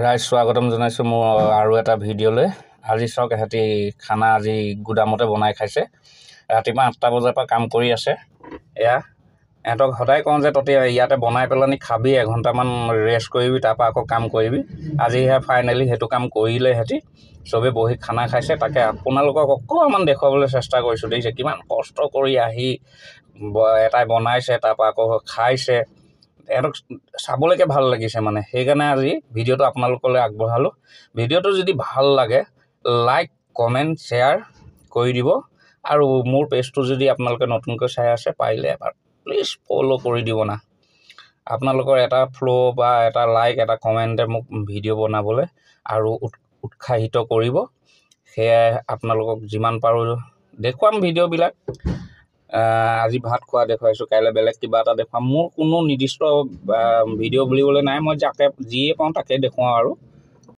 ৰাইজ স্বাগতম জনাইছোঁ মোৰ আৰু এটা ভিডিঅ'লৈ। আজি চাওক এহেঁতি খানা আজি গুদামতে বনাই খাইছে। ৰাতিপুৱা 8টা বজাৰ পৰা কাম কৰি আছে। এয়া এহঁতক সদায় কওঁ যে তহঁতি ইয়াতে বনাই পেলানি খাবি, এঘণ্টামান ৰেষ্ট কৰিবি, তাৰপৰা আকৌ কাম কৰিবি। আজি সেয়া ফাইনেলি সেইটো কাম কৰিলে সিহঁতি চবেই বহি খানা খাইছে। তাকে আপোনালোকক অকণমান দেখুৱাবলৈ চেষ্টা কৰিছোঁ। দেখিছে কিমান কষ্ট কৰি আহি এটাই বনাইছে, তাৰপৰা আকৌ খাইছে। এহঁতক চাবলৈকে ভাল লাগিছে মানে, সেইকাৰণে আজি ভিডিঅ'টো আপোনালোকলৈ আগবঢ়ালোঁ। ভিডিঅ'টো যদি ভাল লাগে লাইক কমেণ্ট শ্বেয়াৰ কৰি দিব, আৰু মোৰ পেজটো যদি আপোনালোকে নতুনকৈ চাই আছে পাৰিলে এবাৰ প্লিজ ফ'ল' কৰি দিব না। আপোনালোকৰ এটা ফ্ল' বা এটা লাইক এটা কমেণ্টে মোক ভিডিঅ' বনাবলৈ আৰু উৎসাহিত কৰিব। সেয়াই আপোনালোকক যিমান পাৰোঁ দেখুৱাম ভিডিঅ'বিলাক। আজি ভাত খোৱা দেখুৱাইছোঁ, কাইলৈ বেলেগ কিবা এটা দেখুৱাম। মোৰ কোনো নিৰ্দিষ্ট ভিডিঅ' বুলিবলৈ নাই, মই যিয়ে পাওঁ তাকে দেখুৱাওঁ আৰু